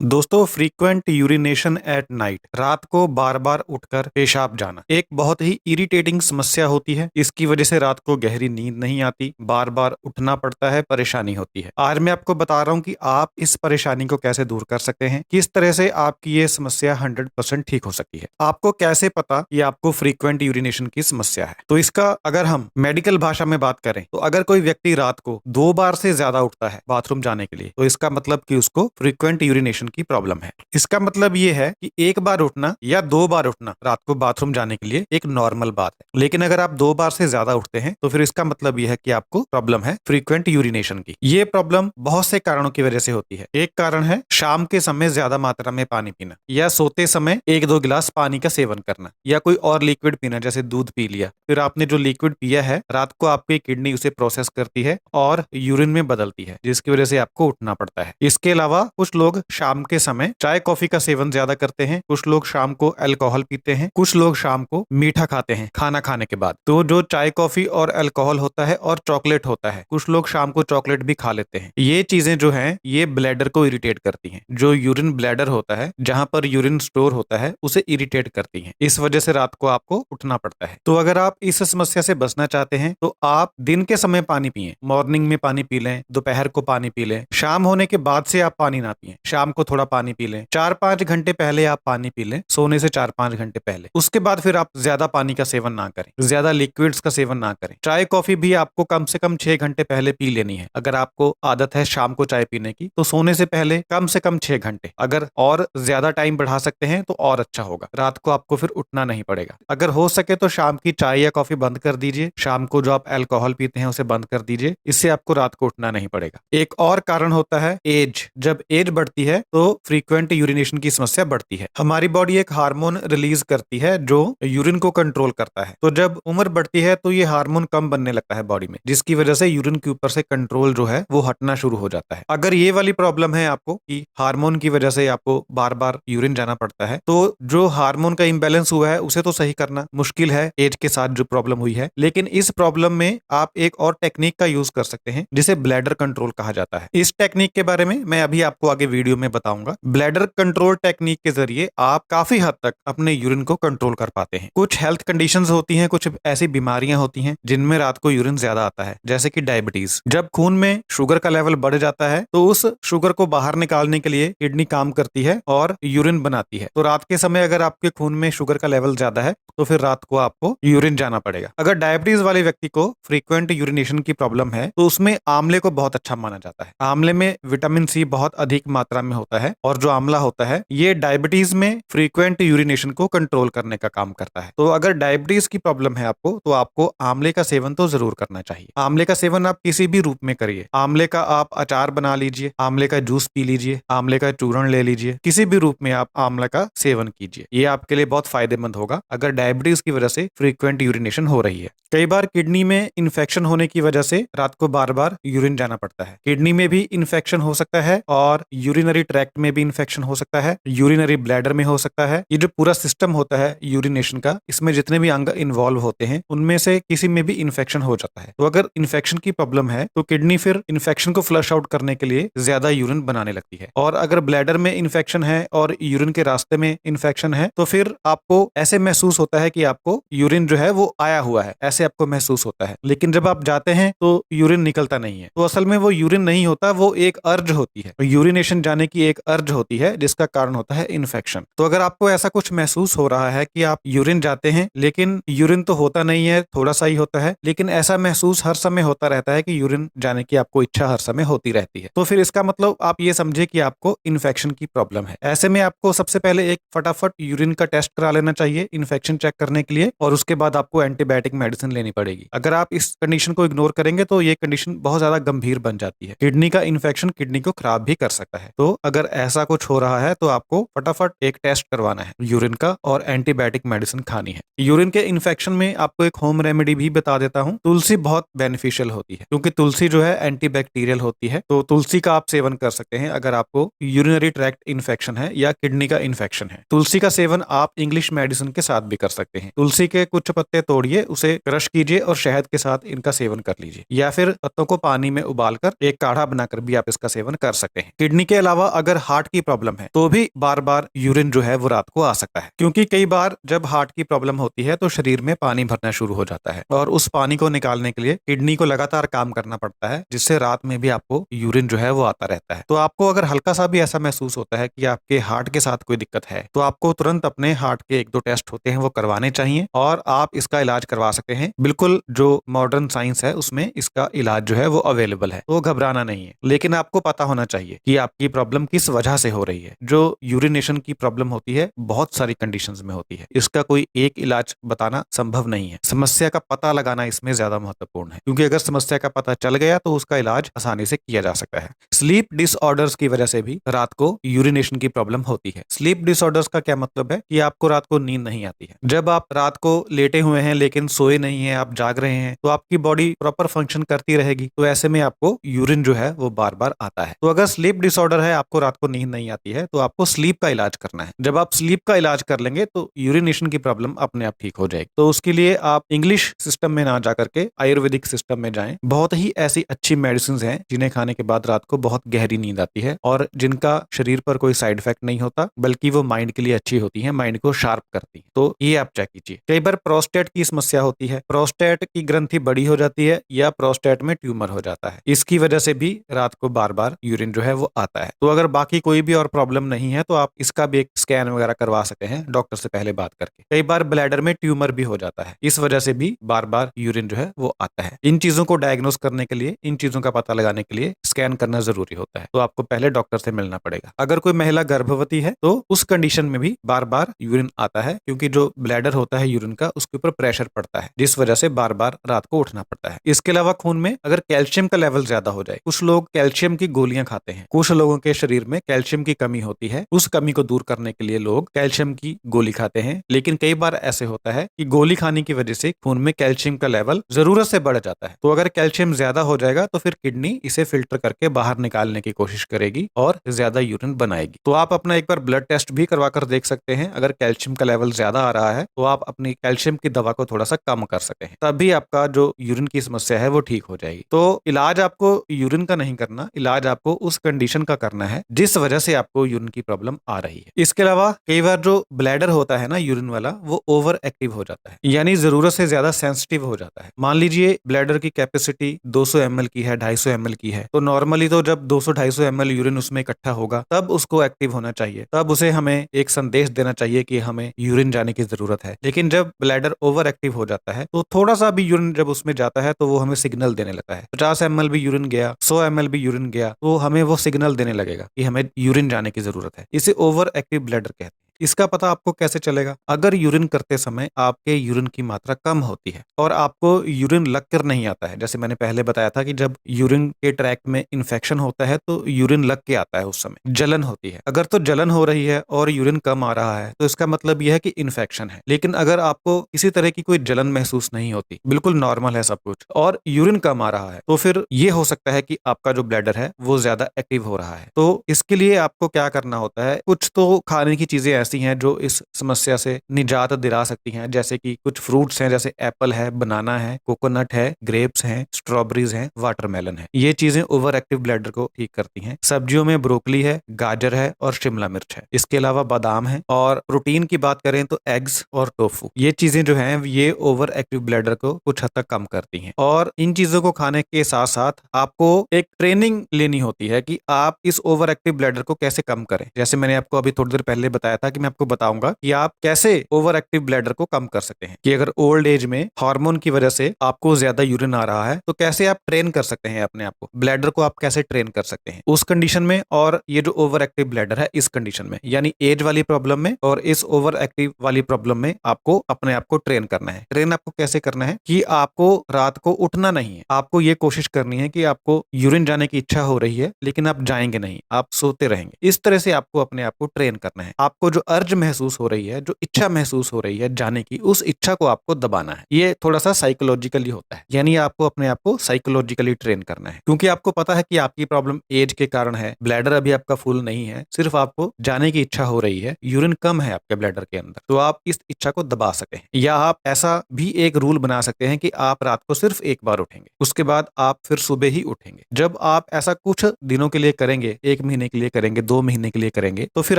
दोस्तों, frequent urination at night, रात को बार बार उठकर पेशाब जाना एक बहुत ही इरिटेटिंग समस्या होती है। इसकी वजह से रात को गहरी नींद नहीं आती, बार बार उठना पड़ता है, परेशानी होती है। आज मैं आपको बता रहा हूँ कि आप इस परेशानी को कैसे दूर कर सकते हैं, किस तरह से आपकी ये समस्या 100% ठीक हो सकती है। आपको कैसे पता ये आपको फ्रीक्वेंट यूरिनेशन की समस्या है? तो इसका अगर हम मेडिकल भाषा में बात करें तो अगर कोई व्यक्ति रात को 2 बार से ज्यादा उठता है बाथरूम जाने के लिए, तो इसका मतलब कि उसको फ्रीक्वेंट यूरिनेशन की प्रॉब्लम है। इसका मतलब ये है कि 1 बार उठना या 2 बार उठना रात को बाथरूम जाने के लिए एक नॉर्मल बात है, लेकिन अगर आप 2 बार से ज्यादा उठते हैं तो फिर इसका मतलब यह है कि आपको प्रॉब्लम है फ्रीक्वेंट यूरिनेशन की। ये प्रॉब्लम बहुत से कारणों की वजह से होती है। एक कारण है शाम के समय ज्यादा मात्रा में पानी पीना, या सोते समय 1-2 गिलास पानी का सेवन करना, या कोई और लिक्विड पीना, जैसे दूध पी लिया। फिर आपने जो लिक्विड पिया है रात को आपकी किडनी उसे प्रोसेस करती है और यूरिन में बदलती है, जिसकी वजह से आपको उठना पड़ता है। इसके अलावा कुछ लोग शाम के समय चाय कॉफी का सेवन ज्यादा करते हैं, कुछ लोग शाम को अल्कोहल पीते हैं, कुछ लोग शाम को मीठा खाते हैं खाना खाने के बाद। तो जो चाय कॉफी और अल्कोहल होता है और चॉकलेट होता है, कुछ लोग शाम को चॉकलेट भी खा लेते हैं। ये चीजें जो हैं ये ब्लैडर को इरिटेट करती हैं। जो यूरिन ब्लैडर होता है, जहां पर यूरिन स्टोर होता है, उसे इरिटेट करती हैं। इस वजह से रात को आपको उठना पड़ता है। तो अगर आप इस समस्या से बचना चाहते हैं तो आप दिन के समय पानी पिएं। मॉर्निंग में पानी पी लें, दोपहर को पानी पी लें, शाम होने के बाद से आप पानी ना पिएं, शाम को थोड़ा पानी पी लें। 4-5 घंटे पहले आप पानी पी लें, सोने से 4-5 घंटे पहले। उसके बाद फिर आप ज्यादा पानी का सेवन ना करें, ज्यादा लिक्विड्स का सेवन ना करें। चाय कॉफी भी आपको कम से कम 6 घंटे पहले पी लेनी है। अगर आपको आदत है शाम को चाय पीने की तो सोने से पहले कम से कम 6 घंटे। अगर और ज्यादा टाइम बढ़ा सकते हैं तो और अच्छा होगा, रात को आपको फिर उठना नहीं पड़ेगा। अगर हो सके तो शाम की चाय या कॉफी बंद कर दीजिए, शाम को जो आप अल्कोहल पीते हैं उसे बंद कर दीजिए। इससे आपको रात को उठना नहीं पड़ेगा। एक और कारण होता है एज। जब एज बढ़ती है तो फ्रीक्वेंट यूरिनेशन की समस्या बढ़ती है। हमारी बॉडी एक हार्मोन रिलीज करती है जो यूरिन को कंट्रोल करता है। तो जब उम्र बढ़ती है तो ये हार्मोन कम बनने लगता है बॉडी में, जिसकी वजह से यूरिन के ऊपर से कंट्रोल जो है वो हटना शुरू हो जाता है। अगर ये वाली प्रॉब्लम है आपको कि हार्मोन की वजह से आपको बार बार यूरिन जाना पड़ता है, तो जो हार्मोन का इम्बैलेंस हुआ है उसे तो सही करना मुश्किल है एज के साथ जो प्रॉब्लम हुई है। लेकिन इस प्रॉब्लम में आप एक और टेक्निक का यूज कर सकते हैं जिसे ब्लैडर कंट्रोल कहा जाता है। इस टेक्निक के बारे में मैं अभी आपको आगे वीडियो में बताऊंगा। ब्लैडर कंट्रोल टेक्निक के जरिए आप काफी हद तक अपने यूरिन को कंट्रोल कर पाते हैं। कुछ हेल्थ कंडीशंस होती हैं, कुछ ऐसी बीमारियां होती हैं जिनमें रात को यूरिन ज्यादा आता है, जैसे कि डायबिटीज। जब खून में शुगर का लेवल बढ़ जाता है तो उस शुगर को बाहर निकालने के लिए किडनी काम करती है और यूरिन बनाती है। तो रात के समय अगर आपके खून में शुगर का लेवल ज्यादा है तो फिर रात को आपको यूरिन जाना पड़ेगा। अगर डायबिटीज वाले व्यक्ति को फ्रीक्वेंट यूरिनेशन की प्रॉब्लम है तो उसमें आंवले को बहुत अच्छा माना जाता है। आंवले में विटामिन सी बहुत अधिक मात्रा में होता है और जो आंवला होता है ये डायबिटीज में फ्रीक्वेंट यूरिनेशन को कंट्रोल करने का काम करता है। तो अगर डायबिटीज की प्रॉब्लम है आपको तो आपको आंवले का सेवन तो जरूर करना चाहिए। आंवले का सेवन आप किसी भी रूप में करिए। आंवले का आप अचार बना लीजिए, आंवले का जूस पी लीजिए, आंवले का चूर्ण ले लीजिए, किसी भी रूप में आप आंवला का सेवन कीजिए। ये आपके लिए बहुत फायदेमंद होगा अगर डायबिटीज की वजह से फ्रीक्वेंट यूरिनेशन हो रही है। कई बार किडनी में इन्फेक्शन होने की वजह से रात को बार बार यूरिन जाना पड़ता है। किडनी में भी इन्फेक्शन हो सकता है और यूरिनरी ट्रैक्ट में भी इन्फेक्शन हो सकता है, यूरिनरी ब्लैडर में हो सकता है। ये जो पूरा सिस्टम होता है यूरिनेशन का, इसमें जितने भी अंग इन्वॉल्व होते हैं उनमें से किसी में भी इन्फेक्शन हो जाता है। तो अगर इन्फेक्शन की प्रॉब्लम है तो किडनी फिर इन्फेक्शन को फ्लश आउट करने के लिए ज्यादा यूरिन बनाने लगती है। और अगर ब्लैडर में इन्फेक्शन है और यूरिन के रास्ते में इन्फेक्शन है तो फिर आपको ऐसे महसूस होता है कि आपको यूरिन जो है वो आया हुआ है, ऐसे आपको महसूस होता है। लेकिन जब आप जाते हैं तो यूरिन निकलता नहीं है। तो असल में वो यूरिन नहीं होता, वो एक अर्ज होती है। यूरिनेशन जाने की एक अर्ज होती है जिसका कारण होता है इन्फेक्शन। तो अगर आपको ऐसा कुछ महसूस हो रहा है कि आप यूरिन जाते हैं लेकिन यूरिन तो होता नहीं है, थोड़ा सा ही होता है, लेकिन ऐसा महसूस हर समय होता रहता है कि यूरिन जाने की आपको इच्छा हर समय होती रहती है, तो फिर इसका मतलब आप ये समझे कि आपको इन्फेक्शन की प्रॉब्लम है। ऐसे में आपको सबसे पहले एक फटाफट यूरिन का टेस्ट करा लेना चाहिए इन्फेक्शन चेक करने के लिए, और उसके बाद आपको एंटीबायोटिक मेडिसिन लेनी पड़ेगी। अगर आप इस कंडीशन को इग्नोर करेंगे तो ये कंडीशन बहुत ज्यादा गंभीर बन जाती है। किडनी का इन्फेक्शन किडनी को खराब भी कर सकता है। तो अगर ऐसा कुछ हो रहा है तो आपको फटाफट एक टेस्ट करवाना है यूरिन का और एंटीबायोटिक मेडिसिन खानी है। यूरिन के इन्फेक्शन में आपको एक होम रेमेडी भी बता देता हूँ। तुलसी बहुत बेनिफिशियल होती है क्योंकि तुलसी जो है एंटीबैक्टीरियल होती है। तो तुलसी का आप सेवन कर सकते हैं अगर आपको यूरिनरी ट्रैक्ट इन्फेक्शन है या किडनी का इन्फेक्शन है। तुलसी का सेवन आप इंग्लिश मेडिसिन के साथ भी कर सकते हैं। तुलसी के कुछ पत्ते तोड़िए, उसे क्रश कीजिए और शहद के साथ इनका सेवन कर लीजिए, या फिर पत्तों को पानी में उबालकर एक काढ़ा बनाकर भी आप इसका सेवन कर सकते हैं। किडनी के अलावा अगर अगर हार्ट की प्रॉब्लम है तो भी बार बार यूरिन जो है वो रात को आ सकता है, क्योंकि कई बार जब हार्ट की प्रॉब्लम होती है तो शरीर में पानी भरना शुरू हो जाता है और उस पानी को निकालने के लिए किडनी को लगातार काम करना पड़ता है, जिससे रात में भी आपको यूरिन जो है वो आता रहता है। तो आपको अगर हल्का सा भी ऐसा महसूस होता है कि आपके हार्ट के साथ कोई दिक्कत है तो आपको तुरंत अपने हार्ट के 1-2 टेस्ट होते हैं वो करवाने चाहिए और आप इसका इलाज करवा सकते हैं। बिल्कुल जो मॉडर्न साइंस है उसमें इसका इलाज जो है वो अवेलेबल है, तो घबराना नहीं है। लेकिन आपको पता होना चाहिए कि आपकी प्रॉब्लम किस वजह से हो रही है। जो यूरिनेशन की प्रॉब्लम होती है बहुत सारी कंडीशंस में होती है, इसका कोई एक इलाज बताना संभव नहीं है। समस्या का पता लगाना इसमें ज्यादा महत्वपूर्ण है, क्योंकि अगर समस्या का पता चल गया तो उसका इलाज आसानी से किया जा सकता है। स्लीप डिसऑर्डर्स की वजह से भी रात को यूरिनेशन की प्रॉब्लम होती है। स्लीप डिसऑर्डर्स का क्या मतलब है कि आपको रात को नींद नहीं आती है। जब आप रात को लेटे हुए हैं लेकिन सोए नहीं हैं, आप जाग रहे हैं, तो आपकी बॉडी प्रॉपर फंक्शन करती रहेगी, तो ऐसे में आपको यूरिन जो है वो बार बार आता है। तो अगर स्लीप डिसऑर्डर है, आपको रात को नींद नहीं आती है, तो आपको स्लीप का इलाज करना है। जब आप स्लीप का इलाज कर लेंगे तो यूरिनेशन की प्रॉब्लम अपने आप ठीक हो जाएगी। तो उसके लिए आप इंग्लिश सिस्टम में ना जाकर के आयुर्वेदिक सिस्टम में जाएं। बहुत ही ऐसी अच्छी मेडिसिन हैं जिन्हें खाने के बाद रात को बहुत गहरी नींद आती है और जिनका शरीर पर कोई साइड इफेक्ट नहीं होता, बल्कि वो माइंड के लिए अच्छी होती है, माइंड को शार्प करती है। तो ये आप चेक कीजिए। कई बार प्रोस्टेट की समस्या होती है, प्रोस्टेट की ग्रंथि बड़ी हो जाती है या प्रोस्टेट में ट्यूमर हो जाता है, इसकी वजह से भी रात को बार बार यूरिन जो है वो आता है। तो अगर बाकी कोई भी और प्रॉब्लम नहीं है तो आप इसका भी एक स्कैन वगैरह करवा सकते हैं डॉक्टर से पहले बात करके। कई बार ब्लैडर में ट्यूमर भी हो जाता है, इस वजह से भी बार बार यूरिन जो है वो आता है। इन चीजों को डायग्नोस करने के लिए, इन चीजों का पता लगाने के लिए स्कैन करना जरूरी होता है। तो आपको पहले डॉक्टर से मिलना पड़ेगा। अगर कोई महिला गर्भवती है तो उस कंडीशन में भी बार बार यूरिन आता है, क्योंकि जो ब्लैडर होता है यूरिन का, उसके ऊपर प्रेशर पड़ता है, जिस वजह से बार बार रात को उठना पड़ता है। इसके अलावा खून में अगर कैल्शियम का लेवल ज्यादा हो जाए, कुछ लोग कैल्शियम की गोलियां खाते हैं, कुछ लोगों के शरीर में कैल्शियम की कमी होती है, उस कमी को दूर करने के लिए लोग कैल्शियम की गोली खाते हैं। लेकिन कई बार ऐसे होता है कि गोली खाने की वजह से खून में कैल्शियम का लेवल जरूरत से बढ़ जाता है। तो अगर कैल्शियम ज्यादा हो जाएगा तो फिर किडनी इसे फिल्टर करके बाहर निकालने की कोशिश करेगी और ज्यादा यूरिन बनाएगी। तो आप अपना एक बार ब्लड टेस्ट भी करवा कर देख सकते हैं। अगर कैल्शियम का लेवल ज्यादा आ रहा है तो आप अपनी कैल्शियम की दवा को थोड़ा सा कम कर सकते हैं, तभी आपका जो यूरिन की समस्या है वो ठीक हो जाएगी। तो इलाज आपको यूरिन का नहीं करना, इलाज आपको उस कंडीशन का करना है जिस वजह से आपको यूरिन की प्रॉब्लम आ रही है। इसके अलावा कई बार जो ब्लैडर होता है ना यूरिन वाला, वो ओवर एक्टिव हो जाता है, यानी जरूरत से ज्यादा सेंसिटिव हो जाता है। मान लीजिए ब्लैडर की कैपेसिटी 200 ml की है, 250 ml की है, तो नॉर्मली तो जब 200-250 ml यूरिन उसमें इकट्ठा होगा तब उसको एक्टिव होना चाहिए, तब उसे हमें एक संदेश देना चाहिए कि हमें यूरिन जाने की जरूरत है। लेकिन जब ब्लैडर ओवर एक्टिव हो जाता है तो थोड़ा सा भी यूरिन जब उसमें जाता है तो वो हमें सिग्नल देने लगता है। 50 ml भी यूरिन गया, 100 ml भी यूरिन गया, तो हमें वो सिग्नल देने लगेगा कि हमें यूरिन जाने की जरूरत है। इसे ओवर एक्टिव ब्लैडर कहते हैं। इसका पता आपको कैसे चलेगा? अगर यूरिन करते समय आपके यूरिन की मात्रा कम होती है और आपको यूरिन लगकर नहीं आता है, जैसे मैंने पहले बताया था कि जब यूरिन के ट्रैक्ट में इन्फेक्शन होता है तो यूरिन लग के आता है, उस समय जलन होती है। अगर तो जलन हो रही है और यूरिन कम आ रहा है तो इसका मतलब यह है कि इन्फेक्शन है। लेकिन अगर आपको किसी तरह की कोई जलन महसूस नहीं होती, बिल्कुल नॉर्मल है सब कुछ, और यूरिन कम आ रहा है, तो फिर ये हो सकता है कि आपका जो ब्लैडर है वो ज्यादा एक्टिव हो रहा है। तो इसके लिए आपको क्या करना होता है, कुछ तो खाने की चीजें ऐसी हैं जो इस समस्या से निजात दिला सकती हैं, जैसे कि कुछ फ्रूट्स हैं, जैसे एप्पल है, बनाना है, कोकोनट है, ग्रेप्स हैं, स्ट्रॉबेरीज हैं, वाटरमेलन है। ये चीजें ओवर एक्टिव ब्लैडर को ठीक करती हैं। सब्जियों में ब्रोकली है, गाजर है और शिमला मिर्च है। इसके अलावा बादाम है। और प्रोटीन की बात करें तो एग्स और टोफू, ये चीजें जो हैं ये ओवर एक्टिव ब्लैडर को कुछ हद तक कम करती हैं। और इन चीजों को खाने के साथ साथ आपको एक ट्रेनिंग लेनी होती है कि आप इस ओवर एक्टिव ब्लैडर को कैसे कम करें। जैसे मैंने आपको अभी थोड़ी देर पहले बताया था कि मैं आपको बताऊंगा कि आप कैसे ओवर एक्टिव ब्लैडर को कम कर सकते हैं, कि अगर ओल्ड एज में हार्मोन की वजह से आपको ज्यादा यूरिन आ रहा है तो कैसे आप ट्रेन कर सकते हैं अपने आप को, ब्लैडर को आप कैसे ट्रेन कर सकते हैं उस कंडीशन में, और ये जो ओवर एक्टिव ब्लैडर है इस कंडीशन में, यानी एज वाली प्रॉब्लम में और इस ओवर एक्टिव वाली प्रॉब्लम में आपको अपने आप को ट्रेन करना है। ट्रेन आपको कैसे करना है कि आपको रात को उठना नहीं है, आपको ये कोशिश करनी है कि आपको यूरिन जाने की इच्छा हो रही है लेकिन आप जाएंगे नहीं, आप सोते रहेंगे। इस तरह से आपको अपने आप को ट्रेन करना है। आपको जो अर्ज महसूस हो रही है, जो इच्छा महसूस हो रही है जाने की, उस इच्छा को आपको दबाना है। ये थोड़ा सा साइकोलॉजिकली होता है, यानी आपको अपने आप को साइकोलॉजिकली ट्रेन करना है, क्योंकि आपको पता है कि आपकी प्रॉब्लम एज के कारण है, ब्लैडर अभी आपका फुल नहीं है, सिर्फ आपको जाने की इच्छा हो रही है, यूरिन कम है आपके ब्लैडर के अंदर, तो आप इस इच्छा को दबा सकते हैं। या आप ऐसा भी एक रूल बना सकते हैं कि आप रात को सिर्फ एक बार उठेंगे, उसके बाद आप फिर सुबह ही उठेंगे। जब आप ऐसा कुछ दिनों के लिए करेंगे, 1 महीने के लिए करेंगे, 2 महीने के लिए करेंगे, तो फिर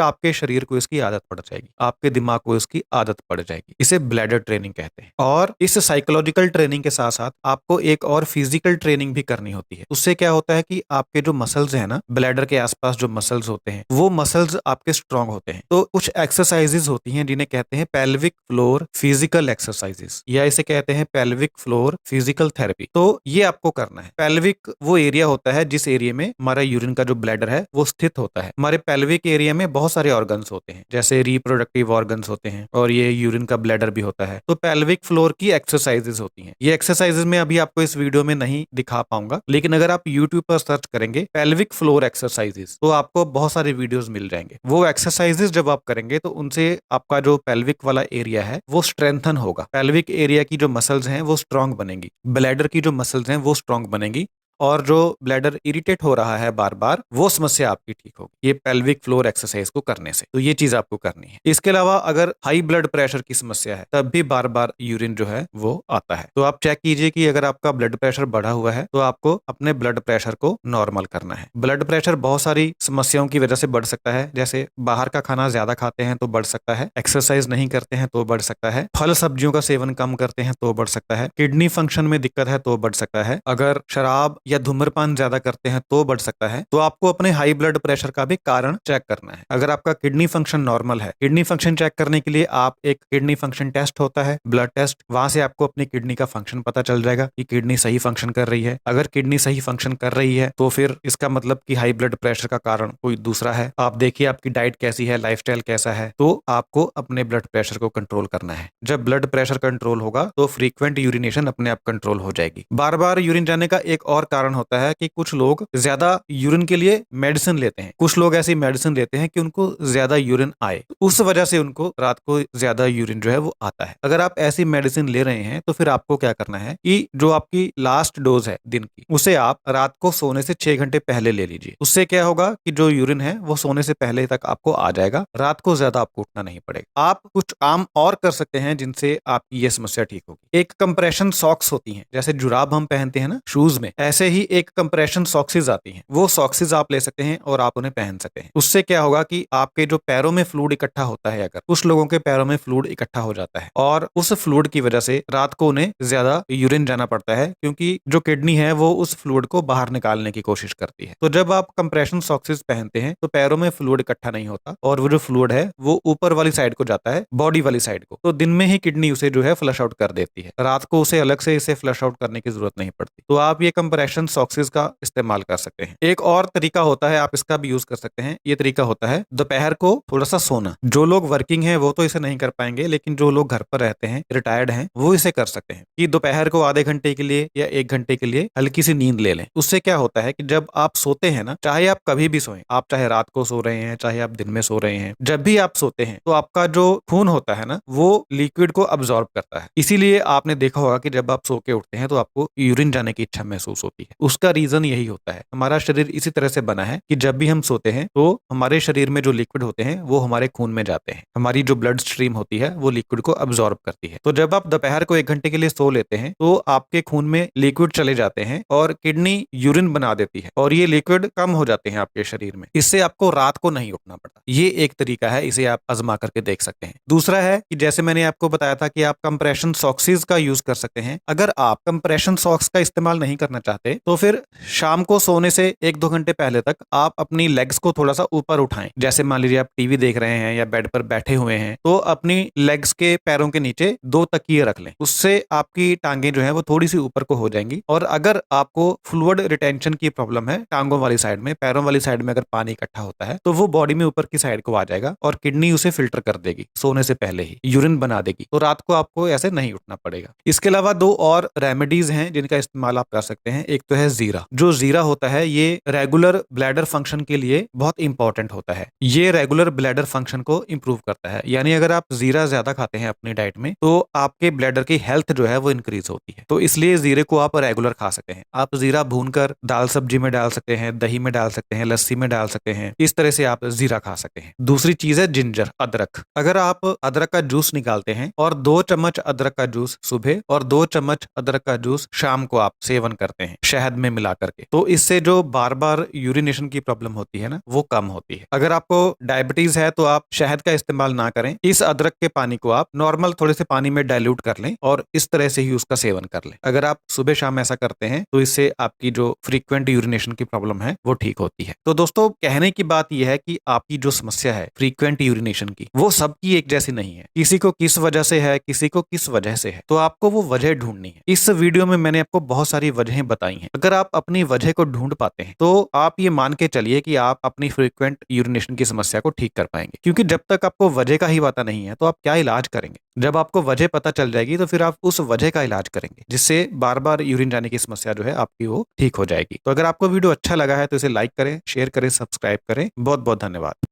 आपके शरीर को इसकी आदत पड़ जाएगी, आपके दिमाग को इसकी आदत पड़ जाएगी। इसे ब्लैडर ट्रेनिंग कहते हैं। और इस साइकोलॉजिकल ट्रेनिंग के साथ साथ आपको एक और फिजिकल ट्रेनिंग भी करनी होती है। उससे क्या होता है कि आपके जो मसल्स हैं ना, ब्लैडर के आसपास जो मसल्स होते हैं, वो मसल्स आपके स्ट्रांग होते हैं। तो कुछ एक्सरसाइजेज होती हैं जिन्हें कहते हैं पेल्विक फ्लोर फिजिकल एक्सरसाइजेस, या इसे कहते हैं पेल्विक फ्लोर फिजिकल थेरेपी। तो ये आपको करना है। पेल्विक वो एरिया होता है जिस एरिया में हमारा यूरिन का जो ब्लैडर है वो स्थित होता है। हमारे पेल्विक एरिया में बहुत सारे ऑर्गन्स होते हैं, जैसे रिप्रोडक्टिव ऑर्गन्स होते हैं, और ये यूरिन का ब्लैडर भी होता है। तो पेल्विक फ्लोर की एक्सरसाइजेज होती हैं। ये एक्सरसाइजेज मैं अभी आपको इस वीडियो में नहीं दिखा पाऊंगा, लेकिन अगर आप यूट्यूब पर सर्च करेंगे पेल्विक फ्लोर एक्सरसाइजेज, तो आपको बहुत सारे वीडियोस मिल जाएंगे। वो एक्सरसाइजेज जब आप करेंगे तो उनसे आपका जो पेल्विक वाला एरिया है वो स्ट्रेंथन होगा। पेल्विक एरिया की जो मसल्स हैं वो स्ट्रांग बनेंगी, ब्लैडर की जो मसल्स हैं वो स्ट्रांग बनेंगी, और जो ब्लैडर इरिटेट हो रहा है बार बार, वो समस्या आपकी ठीक होगी ये पेल्विक फ्लोर एक्सरसाइज को करने से। तो ये चीज आपको करनी है। इसके अलावा अगर हाई ब्लड प्रेशर की समस्या है, तब भी बार बार यूरिन जो है वो आता है, तो आप चेक कीजिए कि अगर आपका ब्लड प्रेशर बढ़ा हुआ है तो आपको अपने ब्लड प्रेशर को नॉर्मल करना है। ब्लड प्रेशर बहुत सारी समस्याओं की वजह से बढ़ सकता है, जैसे बाहर का खाना ज्यादा खाते हैं तो बढ़ सकता है, एक्सरसाइज नहीं करते हैं तो बढ़ सकता है, फल सब्जियों का सेवन कम करते हैं तो बढ़ सकता है, किडनी फंक्शन में दिक्कत है तो बढ़ सकता है, अगर शराब या धूम्रपान ज्यादा करते हैं तो बढ़ सकता है। तो आपको अपने हाई ब्लड प्रेशर का भी कारण चेक करना है। अगर आपका किडनी फंक्शन नॉर्मल है, किडनी फंक्शन चेक करने के लिए आप एक किडनी फंक्शन टेस्ट होता है, ब्लड टेस्ट, वहां से आपको अपनी किडनी का फंक्शन पता चल जाएगा कि किडनी सही फंक्शन कर रही है। अगर किडनी सही फंक्शन कर रही है तो फिर इसका मतलब कि हाई ब्लड प्रेशर का कारण कोई दूसरा है। आप देखिए आपकी डाइट कैसी है, लाइफस्टाइल कैसा है, तो आपको अपने ब्लड प्रेशर को कंट्रोल करना है। जब ब्लड प्रेशर कंट्रोल होगा तो फ्रीक्वेंट यूरिनेशन अपने आप कंट्रोल हो जाएगी। बार बार यूरिन जाने का एक और कारण होता है कि कुछ लोग ज्यादा यूरिन के लिए मेडिसिन लेते हैं। कुछ लोग ऐसी मेडिसिन लेते हैं कि उनको ज्यादा यूरिन आए, उस वजह से उनको रात को ज्यादा यूरिन जो है वो आता है। अगर आप ऐसी मेडिसिन ले रहे हैं तो फिर आपको क्या करना है कि जो आपकी लास्ट डोज है दिन की, उसे आप रात को सोने से 6 घंटे पहले ले लीजिए। उससे क्या होगा कि जो यूरिन है वो सोने से पहले तक आपको आ जाएगा, रात को ज्यादा आपको उठना नहीं पड़ेगा। आप कुछ काम और कर सकते हैं जिनसे आपकी ये समस्या ठीक होगी। एक कंप्रेशन सॉक्स होती हैं, जैसे जुराब हम पहनते हैं ना शूज में, ऐसे ही एक कंप्रेशन सॉक्सेज आती हैं। वो सॉक्सेज आप ले सकते हैं और आप उन्हें पहन सकते हैं। उससे क्या होगा कि आपके जो पैरों में फ्लूइड इकट्ठा होता है, अगर कुछ लोगों के पैरों में फ्लूइड इकट्ठा हो जाता है और उस फ्लूइड की वजह से रात को उन्हें ज्यादा यूरिन जाना पड़ता है, क्योंकि जो किडनी है वो उस फ्लूइड को बाहर निकालने की कोशिश करती है। तो जब आप कंप्रेशन सॉक्सेज पहनते हैं तो पैरों में फ्लूइड इकट्ठा नहीं होता, और वो जो फ्लूइड है वो ऊपर वाली साइड को जाता है, बॉडी वाली साइड को। तो दिन में ही किडनी उसे जो है फ्लश आउट कर देती है, रात को उसे अलग से इसे फ्लश आउट करने की जरूरत नहीं पड़ती। तो आप ये कंप्रेशन सॉक्सेज का इस्तेमाल कर सकते हैं। एक और तरीका होता है, आप इसका भी यूज कर सकते हैं। ये तरीका होता है दोपहर को थोड़ा सा सोना। जो लोग वर्किंग हैं वो तो इसे नहीं कर पाएंगे, लेकिन जो लोग घर पर रहते हैं, रिटायर्ड हैं, वो इसे कर सकते हैं कि दोपहर को आधे घंटे के लिए या 1 घंटे के लिए हल्की सी नींद ले लें। उससे क्या होता है कि जब आप सोते हैं ना, चाहे आप कभी भी सोएं, आप चाहे रात को सो रहे हैं, चाहे आप दिन में सो रहे हैं, जब भी आप सोते हैं तो आपका जो खून होता है ना वो लिक्विड को अब्सॉर्ब करता है। इसीलिए आपने देखा होगा कि जब आप सो के उठते हैं तो आपको यूरिन जाने की इच्छा महसूस होती है। उसका रीजन यही होता है, हमारा शरीर इसी तरह से बना है कि जब भी हम सोते हैं तो हमारे शरीर में जो लिक्विड होते हैं वो हमारे खून में जाते हैं, हमारी जो ब्लड स्ट्रीम होती है वो लिक्विड को अब्सॉर्ब करती है। तो जब आप दोपहर को 1 घंटे के लिए सो लेते हैं तो आपके खून में लिक्विड चले जाते हैं और किडनी यूरिन बना देती है, और ये लिक्विड कम हो जाते हैं आपके शरीर में। इससे आपको रात को नहीं उठना पड़ता। ये एक तरीका है, इसे आप आजमा करके देख सकते हैं। दूसरा है कि जैसे मैंने आपको बताया था कि आप कंप्रेशन सॉक्सेज का यूज कर सकते हैं। अगर आप कंप्रेशन सॉक्स का इस्तेमाल नहीं करना चाहते तो फिर शाम को सोने से 1-2 घंटे पहले तक आप अपनी लेग्स को थोड़ा सा ऊपर उठाएं। जैसे मान लीजिए आप टीवी देख रहे हैं या बेड पर बैठे हुए हैं, तो अपनी लेग्स के पैरों के नीचे 2 तकिए रख लें। उससे आपकी टांगे जो है वो थोड़ी सी ऊपर को हो जाएंगी। और अगर आपको फ्लूइड रिटेंशन की प्रॉब्लम है टांगों वाली साइड में, पैरों वाली साइड में अगर पानी इकट्ठा होता है तो वो बॉडी में ऊपर की साइड को आ जाएगा और किडनी उसे फिल्टर कर देगी, सोने से पहले ही यूरिन बना देगी। तो रात को आपको ऐसे नहीं उठना पड़ेगा। इसके अलावा 2 और रेमेडीज हैं जिनका इस्तेमाल आप कर सकते हैं। एक एक तो है जीरा। जो जीरा होता है ये रेगुलर ब्लैडर फंक्शन के लिए बहुत इंपॉर्टेंट होता है। ये रेगुलर ब्लैडर फंक्शन को इंप्रूव करता है, यानी अगर आप जीरा ज्यादा खाते हैं अपनी डाइट में तो आपके ब्लैडर की हेल्थ जो है वो इंक्रीज होती है। तो इसलिए जीरे को आप रेगुलर खा सकते हैं। आप जीरा भूनकर दाल सब्जी में डाल सकते हैं, दही में डाल सकते हैं, लस्सी में डाल सकते हैं। इस तरह से आप जीरा खा सकते हैं। दूसरी चीज है जिंजर, अदरक। अगर आप अदरक का जूस निकालते हैं और 2 चम्मच अदरक का जूस सुबह और 2 चम्मच अदरक का जूस शाम को आप सेवन करते हैं शहद में मिला करके, तो इससे जो बार बार यूरिनेशन की प्रॉब्लम होती है ना वो कम होती है। अगर आपको डायबिटीज है तो आप शहद का इस्तेमाल ना करें। इस अदरक के पानी को आप नॉर्मल थोड़े से पानी में डाइल्यूट कर लें और इस तरह से ही उसका सेवन कर लें। अगर आप सुबह शाम ऐसा करते हैं तो इससे आपकी जो फ्रीक्वेंट यूरिनेशन की प्रॉब्लम है वो ठीक होती है। तो दोस्तों कहने की बात यह है कि आपकी जो समस्या है फ्रीक्वेंट यूरिनेशन की, वो सबकी एक जैसी नहीं है। किसी को किस वजह से है, किसी को किस वजह से है, तो आपको वो वजह ढूंढनी है। इस वीडियो में मैंने आपको बहुत सारी वजहें बताई हैं। अगर आप अपनी वजह को ढूंढ पाते हैं तो आप ये मान के चलिए कि आप अपनी फ्रीक्वेंट यूरिनेशन की समस्या को ठीक कर पाएंगे। क्योंकि जब तक आपको वजह का ही पता नहीं है तो आप क्या इलाज करेंगे। जब आपको वजह पता चल जाएगी तो फिर आप उस वजह का इलाज करेंगे, जिससे बार बार यूरिन जाने की समस्या जो है आपकी वो ठीक हो जाएगी। तो अगर आपको वीडियो अच्छा लगा है तो इसे लाइक करें, शेयर करें, सब्सक्राइब करें। बहुत बहुत धन्यवाद।